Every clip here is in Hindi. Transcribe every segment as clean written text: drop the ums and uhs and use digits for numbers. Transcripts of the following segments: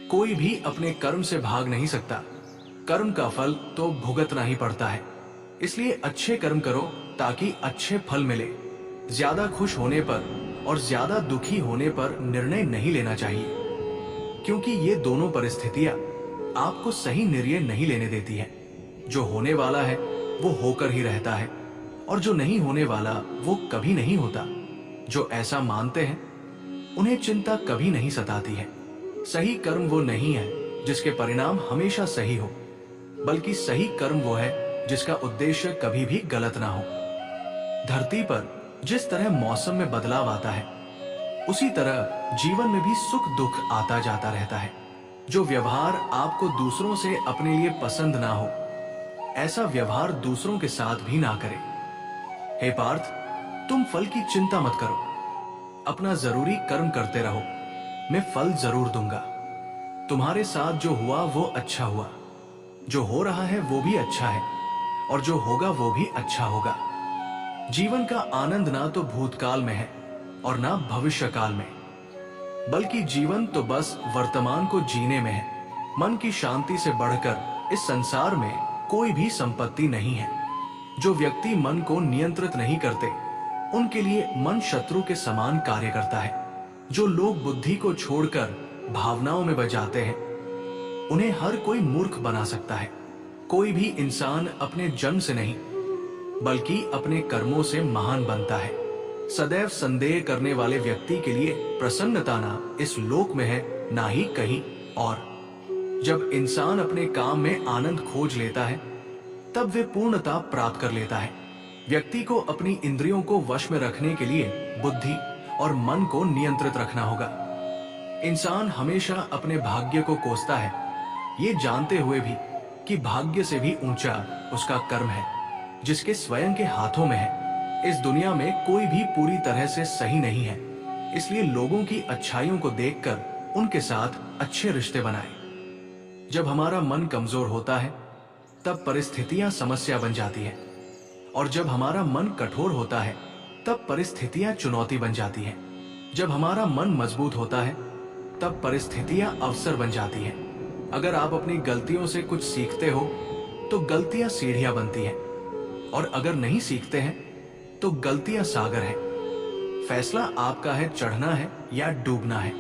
कोई भी अपने कर्म से भाग नहीं सकता। कर्म का फल तो भुगतना ही पड़ता है। इसलिए अच्छे कर्म करो ताकि अच्छे फल मिले। ज्यादा खुश होने पर और ज्यादा दुखी होने पर निर्णय नहीं लेना चाहिए, क्योंकि ये दोनों परिस्थितियां आपको सही निर्णय नहीं लेने देती हैं। जो होने वाला है वो होकर ही रहता है, और जो नहीं होने वाला वो कभी नहीं होता। जो ऐसा मानते हैं उन्हें चिंता कभी नहीं सताती है। सही कर्म वो नहीं है जिसके परिणाम हमेशा सही हो, बल्कि सही कर्म वो है जिसका उद्देश्य कभी भी गलत ना हो। धरती पर जिस तरह मौसम में बदलाव आता है, उसी तरह जीवन में भी सुख दुख आता जाता रहता है। जो व्यवहार आपको दूसरों से अपने लिए पसंद ना हो, ऐसा व्यवहार दूसरों के साथ भी ना करें। हे पार्थ, तुम फल की चिंता मत करो। अपना जरूरी कर्म करते रहो, मैं फल जरूर दूंगा। तुम्हारे साथ जो हुआ वो अच्छा हुआ, जो हो रहा है वो भी अच्छा है, और जो होगा वो भी अच्छा होगा। जीवन का आनंद ना तो भूतकाल में है और ना भविष्य काल में, बल्कि जीवन तो बस वर्तमान को जीने में है। मन की शांति से बढ़कर इस संसार में कोई भी संपत्ति नहीं है। जो व्यक्ति मन को नियंत्रित नहीं करते, उनके लिए मन शत्रु के समान कार्य करता है। जो लोग बुद्धि को छोड़कर भावनाओं में बजाते हैं, उन्हें हर कोई मूर्ख बना सकता है। कोई भी इंसान अपने जन्म से नहीं, बल्कि अपने कर्मों से महान बनता है। सदैव संदेह करने वाले व्यक्ति के लिए प्रसन्नता ना इस लोक में है, ना ही कहीं और। जब इंसान अपने काम में आनंद खोज लेता है, तब वे पूर्णता प्राप्त कर लेता है। व्यक्ति को अपनी इंद्रियों को वश में रखने के लिए बुद्धि और मन को नियंत्रित रखना होगा। इंसान हमेशा अपने भाग्य को कोसता है, ये जानते हुए भी कि भाग्य से भी ऊंचा उसका कर्म है, जिसके स्वयं के हाथों में है। इस दुनिया में कोई भी पूरी तरह से सही नहीं है, इसलिए लोगों की अच्छाइयों को देखकर उनके साथ अच्छे रिश्ते बनाएं। जब हमारा मन कमजोर होता है, तब परिस्थितियां समस्या बन जाती है, और जब हमारा मन कठोर होता है, तब परिस्थितियां चुनौती बन जाती हैं। जब हमारा मन मजबूत होता है, तब परिस्थितियां अवसर बन जाती हैं। अगर आप अपनी गलतियों से कुछ सीखते हो, तो गलतियां सीढ़ियां बनती हैं, और अगर नहीं सीखते हैं, तो गलतियां सागर है। फैसला आपका है, चढ़ना है या डूबना है।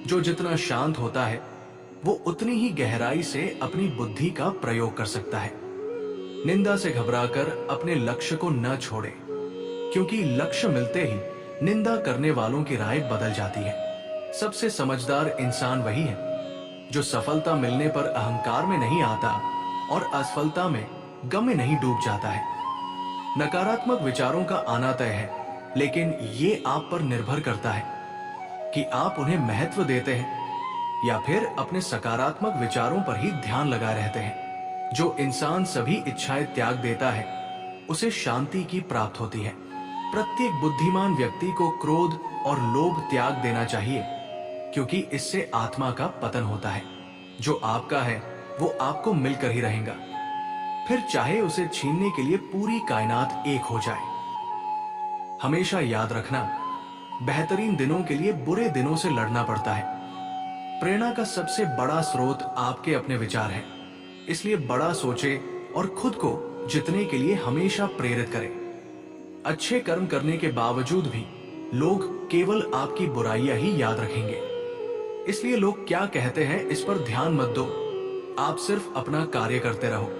जो जितना शांत होता है, वो उतनी ही गहराई से अपनी बुद्धि का प्रयोग कर सकता है। निंदा से घबराकर अपने लक्ष्य को न छोड़े, क्योंकि लक्ष्य मिलते ही निंदा करने वालों की राय बदल जाती है। सबसे समझदार इंसान वही है जो सफलता मिलने पर अहंकार में नहीं आता और असफलता में गम में नहीं डूब जाता है। नकारात्मक विचारों का आना तय है, लेकिन ये आप पर निर्भर करता है कि आप उन्हें महत्व देते हैं या फिर अपने सकारात्मक विचारों पर ही ध्यान लगाए रहते हैं। जो इंसान सभी इच्छाएं त्याग देता है, उसे शांति की प्राप्त होती है। प्रत्येक बुद्धिमान व्यक्ति को क्रोध और लोभ त्याग देना चाहिए, क्योंकि इससे आत्मा का पतन होता है। जो आपका है वो आपको मिलकर ही रहेगा, फिर चाहे उसे छीनने के लिए पूरी कायनात एक हो जाए। हमेशा याद रखना, बेहतरीन दिनों के लिए बुरे दिनों से लड़ना पड़ता है। प्रेरणा का सबसे बड़ा स्रोत आपके अपने विचार हैं, इसलिए बड़ा सोचे और खुद को जीतने के लिए हमेशा प्रेरित करें। अच्छे कर्म करने के बावजूद भी लोग केवल आपकी बुराइयां ही याद रखेंगे, इसलिए लोग क्या कहते हैं इस पर ध्यान मत दो। आप सिर्फ अपना कार्य करते रहो।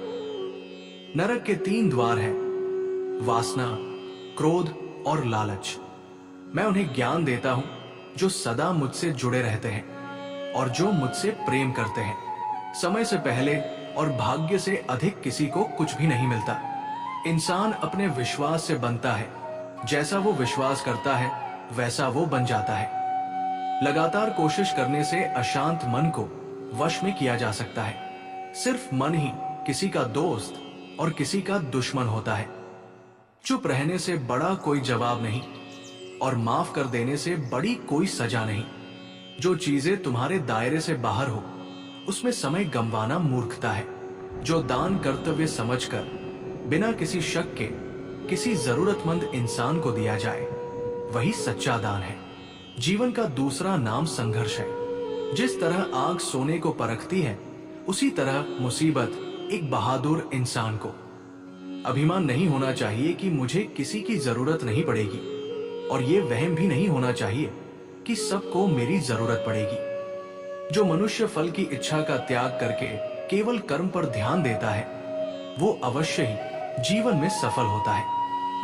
नरक के 3 द्वार हैं, वासना, क्रोध और लालच। मैं उन्हें ज्ञान देता हूं जो सदा मुझसे जुड़े रहते हैं और जो मुझसे प्रेम करते हैं। समय से पहले और भाग्य से अधिक किसी को कुछ भी नहीं मिलता। इंसान अपने विश्वास से बनता है, जैसा वो विश्वास करता है वैसा वो बन जाता है। लगातार कोशिश करने से अशांत मन को वश में किया जा सकता है। सिर्फ मन ही किसी का दोस्त और किसी का दुश्मन होता है। चुप रहने से बड़ा कोई जवाब नहीं, और माफ कर देने से बड़ी कोई सजा नहीं। जो चीजें तुम्हारे दायरे से बाहर हो, उसमें समय गंवाना मूर्खता है। जो दान कर्तव्य समझकर बिना किसी शक के किसी जरूरतमंद इंसान को दिया जाए, वही सच्चा दान है। जीवन का दूसरा नाम संघर्ष है। जिस तरह आग सोने को परखती है, उसी तरह मुसीबत एक बहादुर इंसान को। अभिमान नहीं होना चाहिए कि मुझे किसी की जरूरत नहीं पड़ेगी, और ये वहम भी नहीं होना चाहिए कि सबको मेरी जरूरत पड़ेगी। जो मनुष्य फल की इच्छा का त्याग करके केवल कर्म पर ध्यान देता है, वो अवश्य ही जीवन में सफल होता है।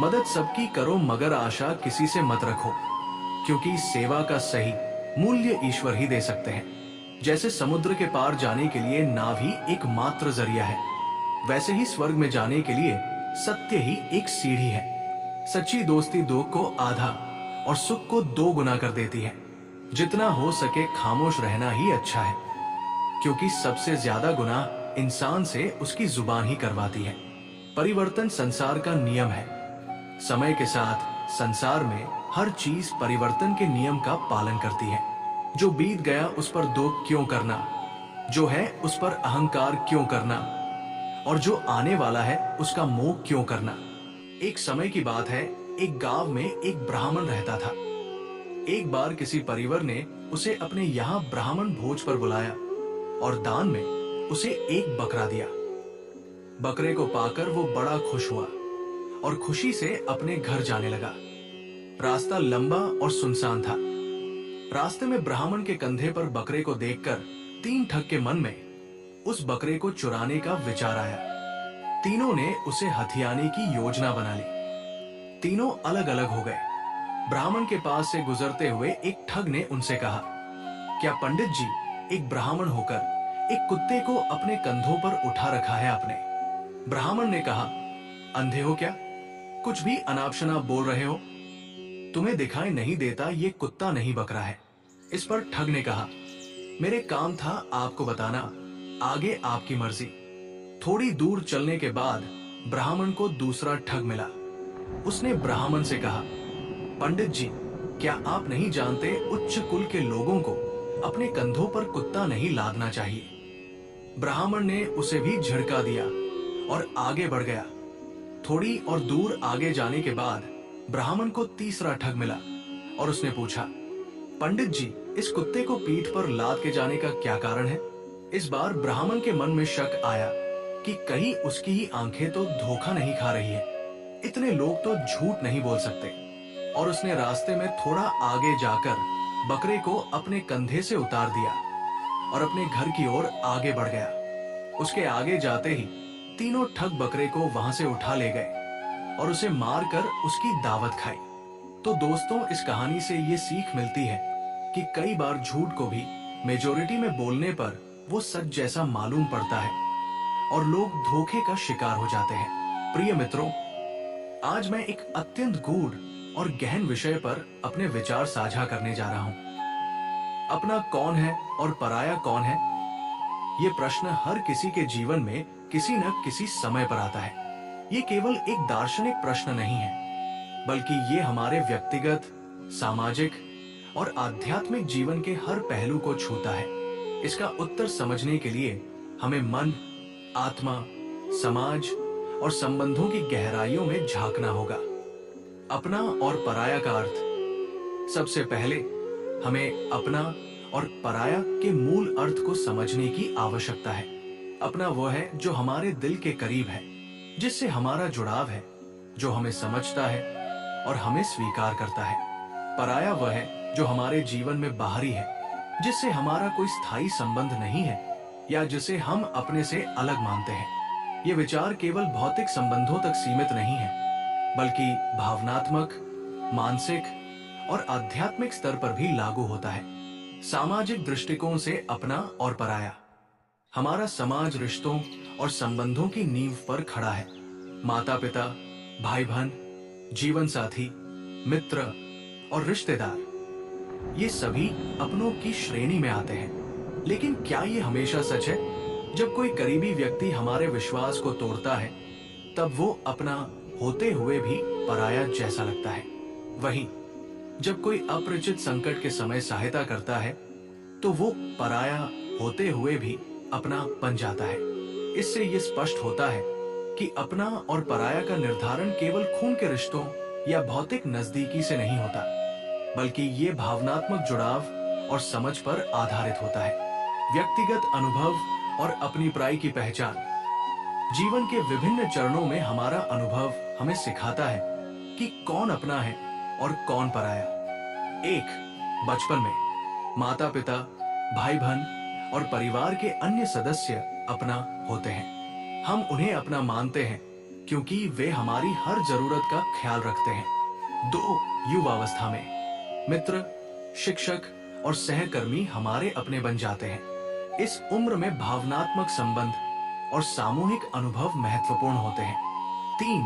मदद सबकी करो मगर आशा किसी से मत रखो, क्योंकि सेवा का सही मूल्य ईश्वर ही दे सकते हैं। जैसे समुद्र के पार जाने के लिए नाव ही एकमात्र जरिया है, वैसे ही स्वर्ग में जाने के लिए सत्य ही एक सीढ़ी है। सच्ची दोस्ती दुख को आधा और सुख को 2 गुना कर देती है। जितना हो सके खामोश रहना ही अच्छा है, क्योंकि सबसे ज्यादा गुनाह इंसान से उसकी जुबान ही करवाती है। परिवर्तन संसार का नियम है। समय के साथ संसार में हर चीज परिवर्तन के नियम का पालन करती है। जो बीत गया उस पर दुख क्यों करना, जो है उस पर अहंकार क्यों करना, और जो आने वाला है उसका मोह क्यों करना। एक समय की बात है, एक गांव में एक ब्राह्मण रहता था। एक बार किसी परिवार ने उसे अपने यहाँ ब्राह्मण भोज पर बुलाया और दान में उसे एक बकरा दिया। बकरे को पाकर वो बड़ा खुश हुआ और खुशी से अपने घर जाने लगा। रास्ता लंबा और सुनसान था। रास्ते में ब्राह्मण के कंधे पर बकरे को देखकर 3 ठग के मन में उस बकरे को चुराने का विचार आया। तीनों ने उसे हथियाने की योजना बना ली। तीनों अलग अलग हो गए। ब्राह्मण के पास से गुजरते हुए एक ठग ने उनसे कहा, क्या पंडित जी, एक ब्राह्मण होकर एक कुत्ते को अपने कंधों पर उठा रखा है आपने? ब्राह्मण ने कहा, अंधे हो क्या? कुछ भी अनाप शनाप बोल रहे हो? तुम्हें दिखाई नहीं देता ये कुत्ता नहीं बकरा है? इस पर ठग ने कहा, मेरे काम था आपको बताना, आगे आपकी मर्जी। थोड़ी दूर चलने के बाद ब्राह्मण को दूसरा ठग मिला। उसने ब्राह्मण से कहा, पंडित जी, क्या आप नहीं जानते उच्च कुल के लोगों को अपने कंधों पर कुत्ता नहीं लादना चाहिए? ब्राह्मण ने उसे भी झिड़का दिया और आगे बढ़ गया। थोड़ी और दूर आगे जाने के बाद ब्राह्मण को तीसरा ठग मिला और उसने पूछा, पंडित जी, इस कुत्ते को पीठ पर लाद के जाने का क्या कारण है? इस बार ब्राह्मण के मन में शक आया कि कहीं उसकी ही आंखें तो धोखा नहीं खा रही है। इतने लोग तो झूठ नहीं बोल सकते। और उसने रास्ते में थोड़ा आगे जाकर बकरे को अपने कंधे से उतार दिया और अपने घर की ओर आगे बढ़ गया। उसके आगे जाते ही तीनों ठग बकरे को वहां से उठा ले गए और उसे मारकर उसकी दावत खाई। तो दोस्तों, इस कहानी से ये सीख मिलती है कि कई बार झूठ को भी मेजोरिटी में बोलने पर वो सच जैसा मालूम पड़ता है और लोग धोखे का शिकार हो जाते हैं। प्रिय मित्रों, आज मैं एक अत्यंत गूढ़ और गहन विषय पर अपने विचार साझा करने जा रहा हूं। अपना कौन है और पराया कौन है? ये प्रश्न हर किसी के जीवन में किसी न किसी समय पर आता है। ये केवल एक दार्शनिक प्रश्न नहीं है, बल्कि ये हमारे व्यक्तिगत, सामाजिक और आध्यात्मिक जीवन के हर पहलू को छूता है। इसका उत्तर समझने के लिए हमें मन, आत्मा, समाज और संबंधों की गहराइयों में झांकना होगा। अपना और पराया का अर्थ। सबसे पहले हमें अपना और पराया के मूल अर्थ को समझने की आवश्यकता है। अपना वो है जो हमारे दिल के करीब है, जिससे हमारा जुड़ाव है, जो हमें समझता है और हमें स्वीकार करता है। पराया वह है जो हमारे जीवन में बाहरी है, जिससे हमारा कोई स्थायी संबंध नहीं है या जिसे हम अपने से अलग मानते हैं। ये विचार केवल भौतिक संबंधों तक सीमित नहीं है, बल्कि भावनात्मक, मानसिक और आध्यात्मिक स्तर पर भी लागू होता है। सामाजिक दृष्टिकोण से अपना और पराया। हमारा समाज रिश्तों और संबंधों की नींव पर खड़ा है। माता पिता, भाई बहन, जीवन साथी, मित्र और रिश्तेदार, ये सभी अपनों की श्रेणी में आते हैं। लेकिन क्या ये हमेशा सच है? जब कोई करीबी व्यक्ति हमारे विश्वास को तोड़ता है, तब वो अपना होते हुए भी पराया जैसा लगता है। वहीं जब कोई अपरिचित संकट के समय सहायता करता है, तो वो पराया होते हुए भी अपना बन जाता है। इससे ये स्पष्ट होता है कि अपना और पराया का निर्धारण केवल खून के रिश्तों या भौतिक नजदीकी से नहीं होता, बल्कि ये भावनात्मक जुड़ाव और समझ पर आधारित होता है। व्यक्तिगत अनुभव और अपनी पराई की पहचान। जीवन के विभिन्न चरणों में हमारा अनुभव हमें सिखाता है कि कौन अपना है और कौन पराया। एक, बचपन में माता पिता, भाई बहन और परिवार के अन्य सदस्य अपना होते हैं। हम उन्हें अपना मानते हैं क्योंकि वे हमारी हर जरूरत का ख्याल रखते हैं। दो, युवावस्था में मित्र, शिक्षक और सहकर्मी हमारे अपने बन जाते हैं। इस उम्र में भावनात्मक संबंध और सामूहिक अनुभव महत्वपूर्ण होते हैं। तीन,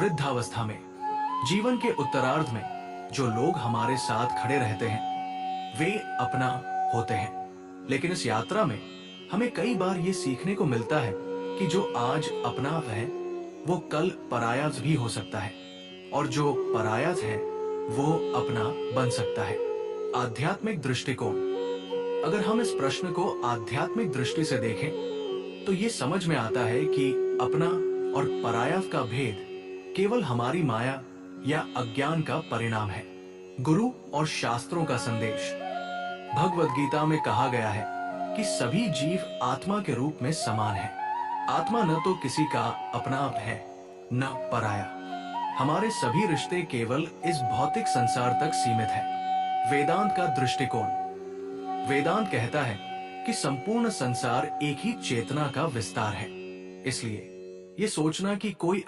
वृद्धावस्था में जीवन के उत्तरार्ध में जो लोग हमारे साथ खड़े रहते हैं वे अपना होते हैं। लेकिन इस यात्रा में हमें कई बार ये सीखने को मिलता है कि जो आज अपना है वो कल पराया भी हो सकता है और जो पराया है वो अपना बन सकता है। आध्यात्मिक दृष्टिकोण। अगर हम इस प्रश्न को आध्यात्मिक दृष्टि से देखें तो ये समझ में आता है कि अपना और पराया का भेद केवल हमारी माया या अज्ञान का परिणाम है। गुरु और शास्त्रों का संदेश। भगवद गीता में कहा गया है कि सभी जीव आत्मा के रूप में समान है। आत्मा न तो किसी का अपना है न पराया। हमारे सभी रिश्ते केवल इस भौतिक संसार तक सीमित है। वेदांत का दृष्टिकोण। वेदांत कहता है कि संपूर्ण संसार एक ही चेतना का विस्तार है। इसलिए ये सोचना कि कोई